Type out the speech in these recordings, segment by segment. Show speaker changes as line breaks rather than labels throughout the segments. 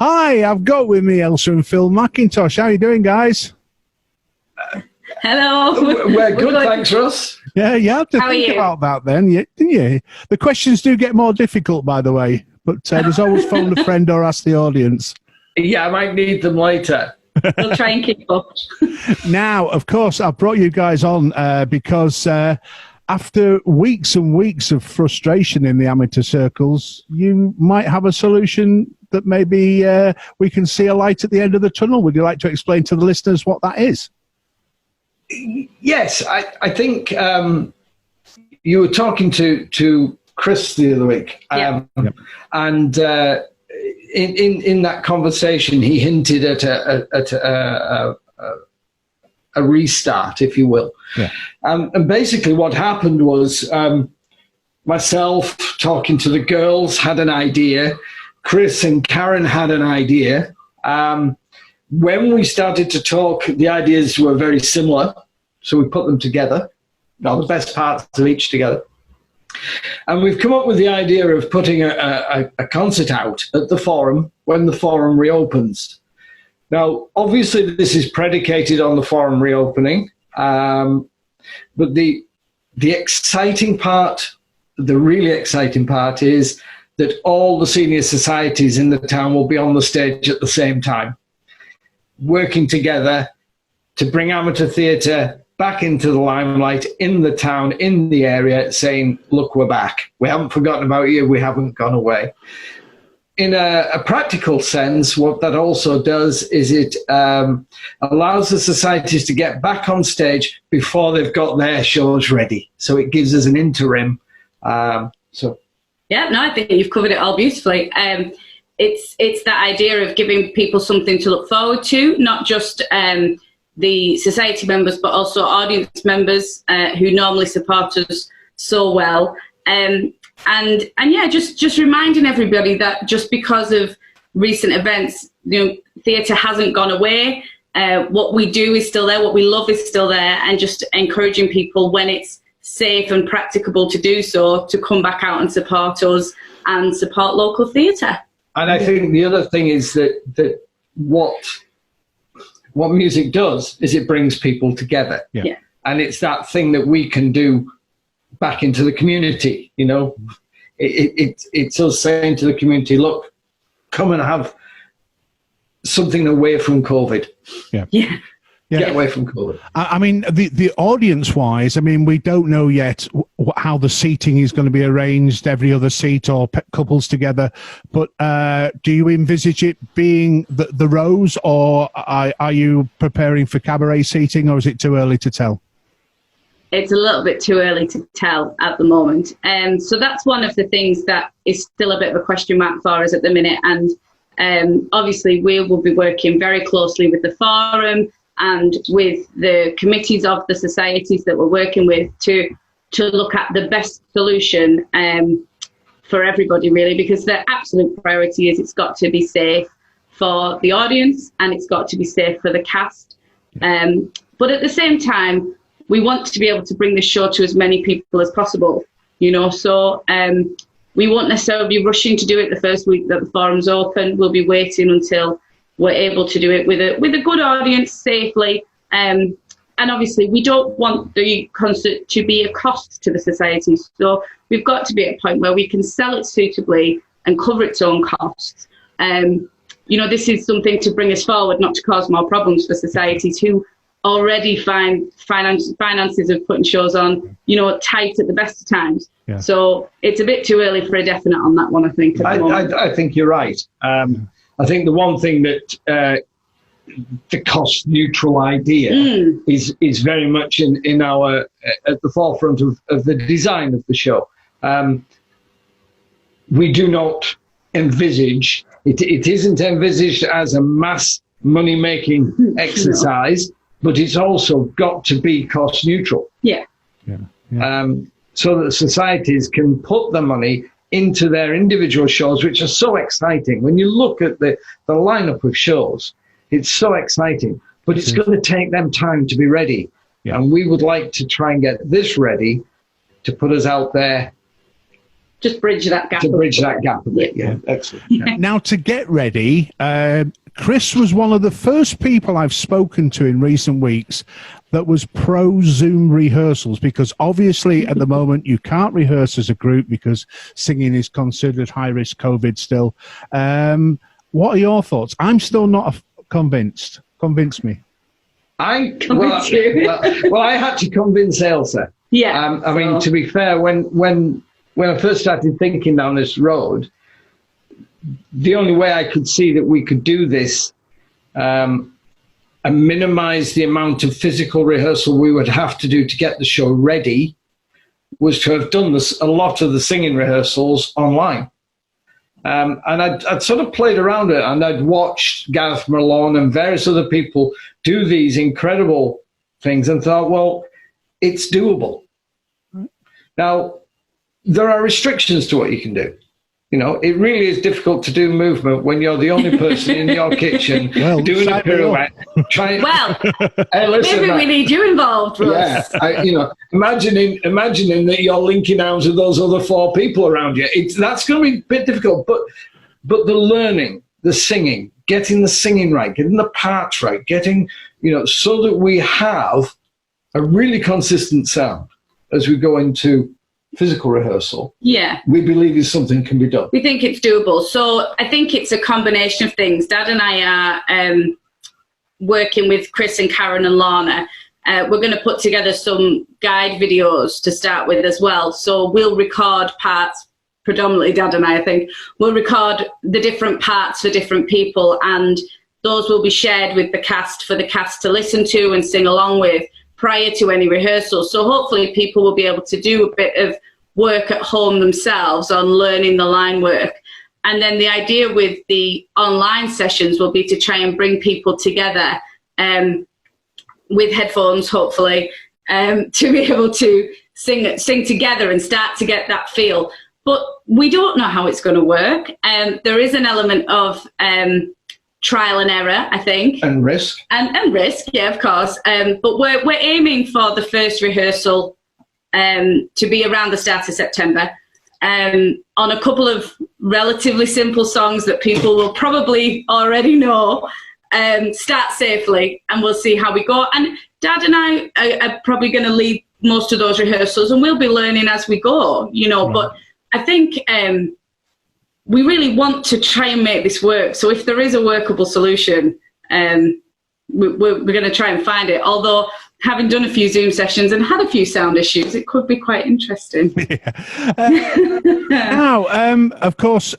Hi, I've got with me Ailsa and Phil Mackintosh. How are you doing, guys?
Hello.
We're good, thanks, Russ.
Yeah, you have to think about that then, didn't you? The questions do get more difficult, by the way, but there's always phone a friend or ask the audience.
Yeah, I might need them later.
We'll try and keep up.
Now, of course, I brought you guys on because after weeks and weeks of frustration in the amateur circles, you might have a solution that maybe we can see a light at the end of the tunnel. Would you like to explain to the listeners what that is?
Yes, I think you were talking to Chris the other week, and in that conversation, he hinted at a restart, if you will. Yeah. And basically, what happened was myself talking to the girls had an idea. Chris and Karen had an idea. When we started to talk, the ideas were very similar, so we put them together, the best parts of each together. And we've come up with the idea of putting a concert out at the Forum when the Forum reopens. Now, obviously, this is predicated on the Forum reopening, but the exciting part, the really exciting part is that all the senior societies in the town will be on the stage at the same time, working together to bring amateur theatre back into the limelight in the town, in the area, saying, look, we're back. We haven't forgotten about you. We haven't gone away. In a practical sense, what that also does is it allows the societies to get back on stage before they've got their shows ready. So it gives us an interim.
Yeah, no, I think you've covered it all beautifully. It's that idea of giving people something to look forward to, not just the society members, but also audience members who normally support us so well. And yeah, just reminding everybody that just because of recent events, theatre hasn't gone away. What we do is still there. What we love is still there, and just encouraging people when it's safe and practicable to do so, to come back out and support us and support local theatre.
And I think the other thing is that what music does is it brings people together. Yeah. And it's that thing that we can do back into the community, It's us saying to the community, look, come and have something away from COVID.
Yeah.
Get away from COVID.
I mean, the audience-wise, I mean, we don't know yet how the seating is going to be arranged, every other seat or couples together. But do you envisage it being the rows, or are you preparing for cabaret seating, or is it too early to tell?
It's a little bit too early to tell at the moment. So that's one of the things that is still a bit of a question mark for us at the minute. And obviously, we will be working very closely with the Forum and with the committees of the societies that we're working with to look at the best solution for everybody, really, because the absolute priority is it's got to be safe for the audience and it's got to be safe for the cast. But at the same time, we want to be able to bring this show to as many people as possible, so we won't necessarily be rushing to do it the first week that the Forum's open. We'll be waiting until we're able to do it with a good audience safely. And obviously, we don't want the concert to be a cost to the society. So we've got to be at a point where we can sell it suitably and cover its own costs. This is something to bring us forward, not to cause more problems for societies who already find finances of putting shows on, tight at the best of times. Yeah. So it's a bit too early for a definite on that one, I think.
I think you're right. I think the one thing that the cost neutral idea is very much in our at the forefront of the design of the show. We do not envisage it isn't envisaged as a mass money making exercise, but it's also got to be cost neutral.
Yeah.
So that societies can put the money into their individual shows, which are so exciting. When you look at the lineup of shows, it's so exciting, but it's going to take them time to be ready. Yeah. And we would like to try and get this ready to put us out there
just bridge that gap.
To bridge that gap a bit, yeah. Excellent.
Yeah. Now, to get ready, Chris was one of the first people I've spoken to in recent weeks that was pro Zoom rehearsals, because obviously at the moment you can't rehearse as a group because singing is considered high risk COVID still. What are your thoughts? I'm still not convinced. Convince me.
I had to convince Ailsa.
Yeah.
I mean, to be fair, when I first started thinking down this road, the only way I could see that we could do this and minimize the amount of physical rehearsal we would have to do to get the show ready was to have done a lot of the singing rehearsals online. And I'd sort of played around it, and I'd watched Gareth Malone and various other people do these incredible things and thought, well, it's doable. Now, there are restrictions to what you can do. You know, it really is difficult to do movement when you're the only person in your kitchen doing a pirouette.
Maybe we need you involved, Russ.
Yeah, imagining that you're linking arms with those other 4 people around you. That's going to be a bit difficult. But the learning, the singing, getting the singing right, getting the parts right, getting, so that we have a really consistent sound as we go into physical rehearsal, we believe is something can be done.
We think it's doable. So I think it's a combination of things. Dad and I are working with Chris and Karen and Lana. We're going to put together some guide videos to start with as well. So we'll record parts, predominantly Dad and I think. We'll record the different parts for different people, and those will be shared with the cast for the cast to listen to and sing along with prior to any rehearsal. So hopefully people will be able to do a bit of work at home themselves on learning the line work. And then the idea with the online sessions will be to try and bring people together with headphones, hopefully, to be able to sing together and start to get that feel. But we don't know how it's going to work. There is an element of trial and error, I think.
And risk.
And risk, yeah, of course. But we're aiming for the first rehearsal to be around the start of September on a couple of relatively simple songs that people will probably already know. Start safely, and we'll see how we go. And Dad and I are probably going to lead most of those rehearsals, and we'll be learning as we go, Right. But I think we really want to try and make this work. So if there is a workable solution, we're going to try and find it. Although, having done a few Zoom sessions and had a few sound issues, it could be quite interesting.
Now, of course,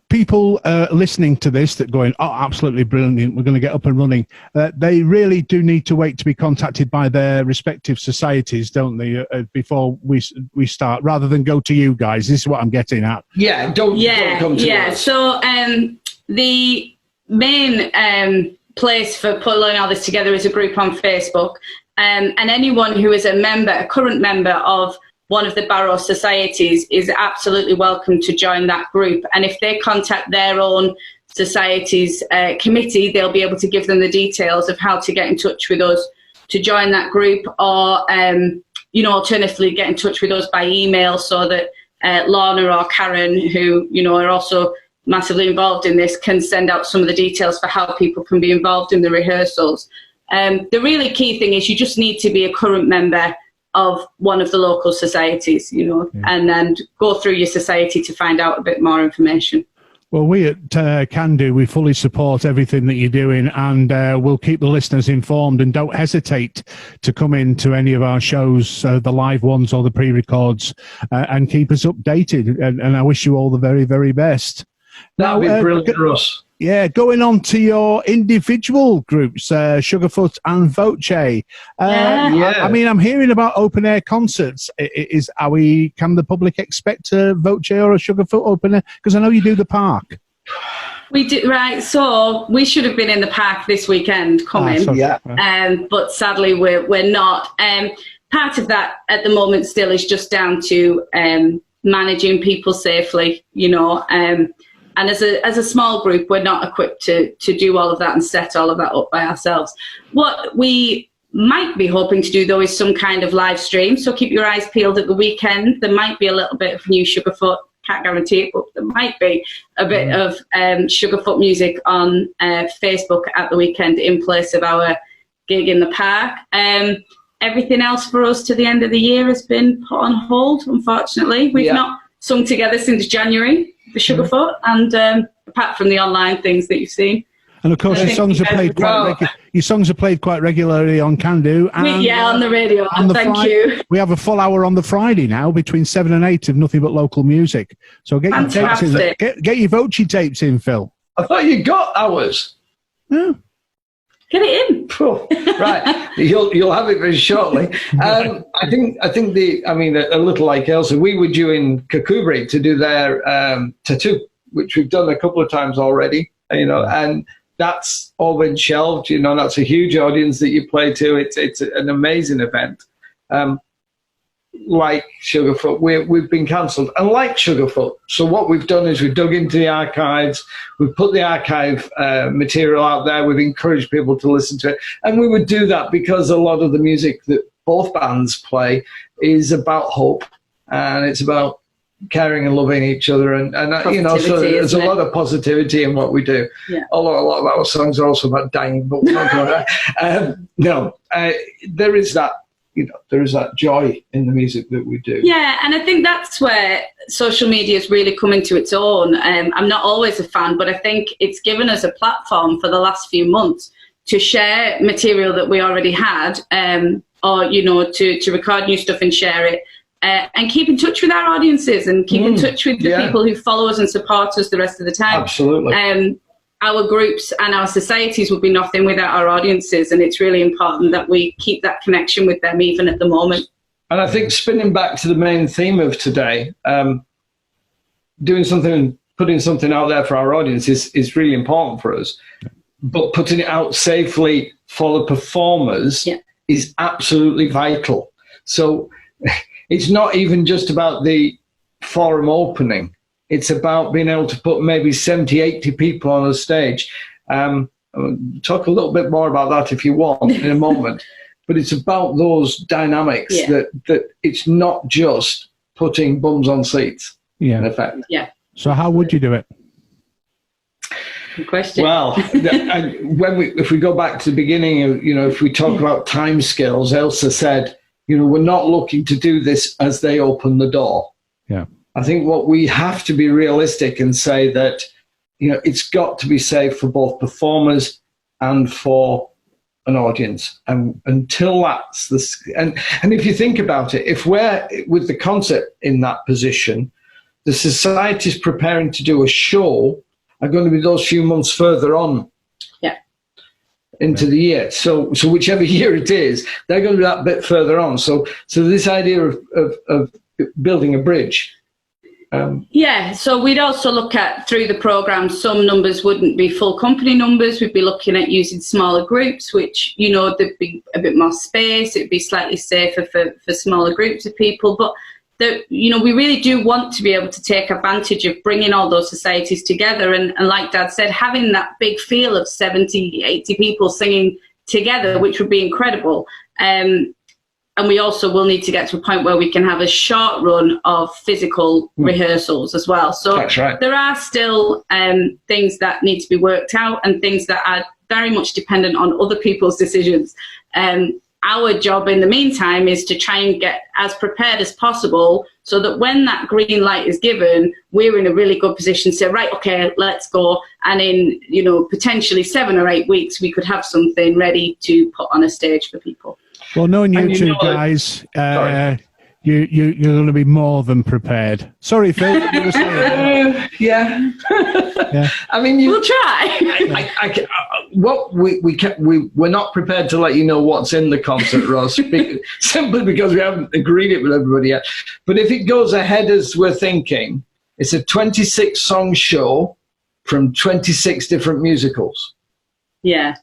people listening to this that going, oh, absolutely brilliant, we're going to get up and running. They really do need to wait to be contacted by their respective societies, don't they, before we start, rather than go to you guys. This is what I'm getting at.
Yeah, don't come to us.
So the main place for pulling all this together is a group on Facebook. And anyone who is a current member of one of the Barrow societies is absolutely welcome to join that group. And if they contact their own society's committee, they'll be able to give them the details of how to get in touch with us to join that group, or, alternatively get in touch with us by email, so that Lana or Karen, who, are also massively involved in this, can send out some of the details for how people can be involved in the rehearsals. The really key thing is you just need to be a current member of one of the local societies, and then go through your society to find out a bit more information.
Well, we at Can Do, we fully support everything that you're doing, and we'll keep the listeners informed, and don't hesitate to come in to any of our shows, the live ones or the pre-records, and keep us updated. And I wish you all the very, very best.
That would be brilliant for us.
Yeah, going on to your individual groups, Sugarfoot and Voce. I mean, I'm hearing about open air concerts. Can the public expect a Voce or a Sugarfoot open air? Because I know you do the park.
We do, right. So we should have been in the park this weekend coming, but sadly we're not. Part of that at the moment still is just down to managing people safely, and as a small group, we're not equipped to do all of that and set all of that up by ourselves. What we might be hoping to do, though, is some kind of live stream. So keep your eyes peeled at the weekend. There might be a little bit of new Sugarfoot can't guarantee it, but there might be a bit of Sugarfoot music on Facebook at the weekend in place of our gig in the park. Everything else for us to the end of the year has been put on hold, unfortunately. We've not sung together since January for Sugarfoot, and apart from the online things that you've seen.
And of course, your songs are played quite regularly on Can Do. And,
on the radio. Thank you.
We have a full hour on the Friday now between 7 and 8 of nothing but local music. So get your tapes in. Get your Voce tapes in, Phil.
I thought you got ours.
Yeah.
Get it in.
Right, you'll have it very shortly. I think a little like Ailsa, we were due in Kakubri to do their tattoo, which we've done a couple of times already. And that's all been shelved. That's a huge audience that you play to. It's an amazing event. Like Sugarfoot, we've been cancelled. And like Sugarfoot, so what we've done is we've dug into the archives. We've put the archive material out there. We've encouraged people to listen to it. And we would do that because a lot of the music that both bands play is about hope, and it's about caring and loving each other, and so there's a lot of positivity in what we do. Although a lot of our songs are also about dying, but we're not going to. There is that. There is that joy in the music that we do.
Yeah, and I think that's where social media has really come into its own. I'm not always a fan, but I think it's given us a platform for the last few months to share material that we already had, or to record new stuff and share it. And keep in touch with our audiences and keep in touch with the people who follow us and support us the rest of the time.
Absolutely.
Our groups and our societies would be nothing without our audiences, and it's really important that we keep that connection with them even at the moment.
And I think spinning back to the main theme of today, doing something, putting something out there for our audience is really important for us. But putting it out safely for the performers is absolutely vital. So it's not even just about the forum opening. It's about being able to put maybe 70, 80 people on a stage. Talk a little bit more about that if you want in a moment. But it's about those dynamics that it's not just putting bums on seats, in effect.
Yeah.
So how would you do it?
Good question.
Well, if we go back to the beginning, if we talk about timescales, Ailsa said, we're not looking to do this as they open the door.
Yeah.
I think what we have to be realistic and say that, it's got to be safe for both performers and for an audience. And until that's and if you think about it, if we're with the concert in that position, the societies preparing to do a show are going to be those few months further on. Into the year, so whichever year it is, they're going to be that bit further on. So this idea of building a bridge.
So we'd also look at through the programme. Some numbers wouldn't be full company numbers. We'd be looking at using smaller groups, which there'd be a bit more space. It'd be slightly safer for smaller groups of people, but. We really do want to be able to take advantage of bringing all those societies together. And like Dad said, having that big feel of 70, 80 people singing together, which would be incredible. And we also will need to get to a point where we can have a short run of physical rehearsals as well. So there are still things that need to be worked out and things that are very much dependent on other people's decisions. Our job in the meantime is to try and get as prepared as possible so that when that green light is given, we're in a really good position to say, right, okay, let's go. And in, potentially 7 or 8 weeks, we could have something ready to put on a stage for people.
Well, knowing you two guys, you're going to be more than prepared. Sorry, Phil.
Yeah. I mean,
we'll try.
We're not prepared to let you know what's in the concert, Russ, simply because we haven't agreed it with everybody yet. But if it goes ahead as we're thinking, it's a 26-song show from 26 different musicals.
Yeah.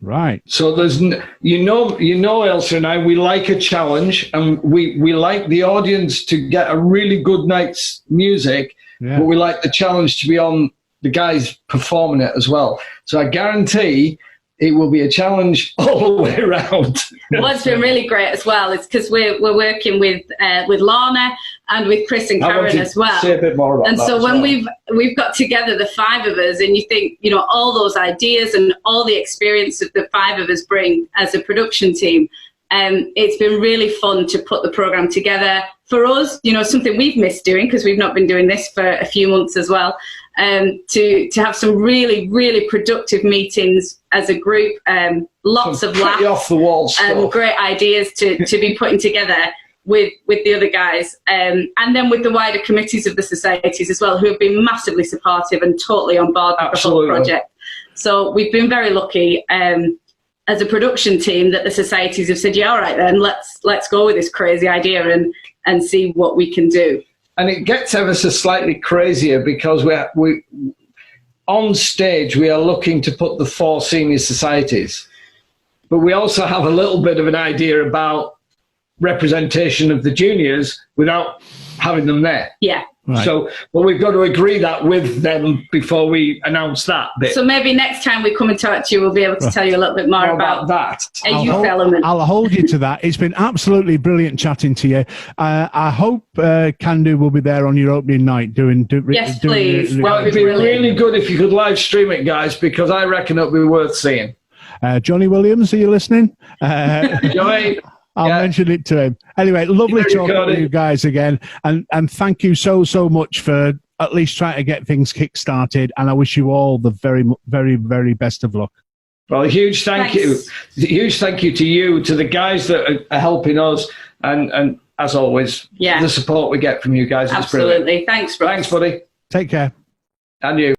Right.
So there's, Ailsa and I, we like a challenge, and we like the audience to get a really good night's music, but we like the challenge to be on the guys performing it as well. So I guarantee it will be a challenge all the way around.
What's been really great as well is because we're working with Lorna and with Chris and Karen as well.
Say a bit more about
and
that
so
as
when
well.
we've got together the 5 of us, and you think, you know, all those ideas and all the experience that the 5 of us bring as a production team, it's been really fun to put the program together. For us, you know, something we've missed doing because we've not been doing this for a few months as well, to have some really, really productive meetings as a group, lots of laughs,
off the wall stuff,
and great ideas to be putting together with the other guys, and then with the wider committees of the societies as well, who have been massively supportive and totally on board with the whole project. So we've been very lucky as a production team that the societies have said, yeah, all right then, let's go with this crazy idea and see what we can do.
And it gets ever so slightly crazier because we on stage we are looking to put the 4 senior societies, but we also have a little bit of an idea about representation of the juniors without having them there.
Yeah.
Right.
So, well, we've got to agree that with them before we announce that bit.
So maybe next time we come and talk to you, we'll be able to tell you a little bit more about
that.
A youth element.
I'll hold you to that. It's been absolutely brilliant chatting to you. I hope Candu will be there on your opening night doing.
Yes, please.
Well, it'd be really good if you could live stream it, guys, because I reckon it'll be worth seeing.
Johnny Williams, are you listening?
Johnny.
I'll mention it to him. Anyway, lovely talking to you guys again. And thank you so much for at least trying to get things kick-started. And I wish you all the very, very, very best of luck.
Well, a huge thank you. A huge thank you to you, to the guys that are helping us. And as always, the support we get from you guys is brilliant.
Absolutely. Thanks, Russ.
Thanks, buddy.
Take care.
And you.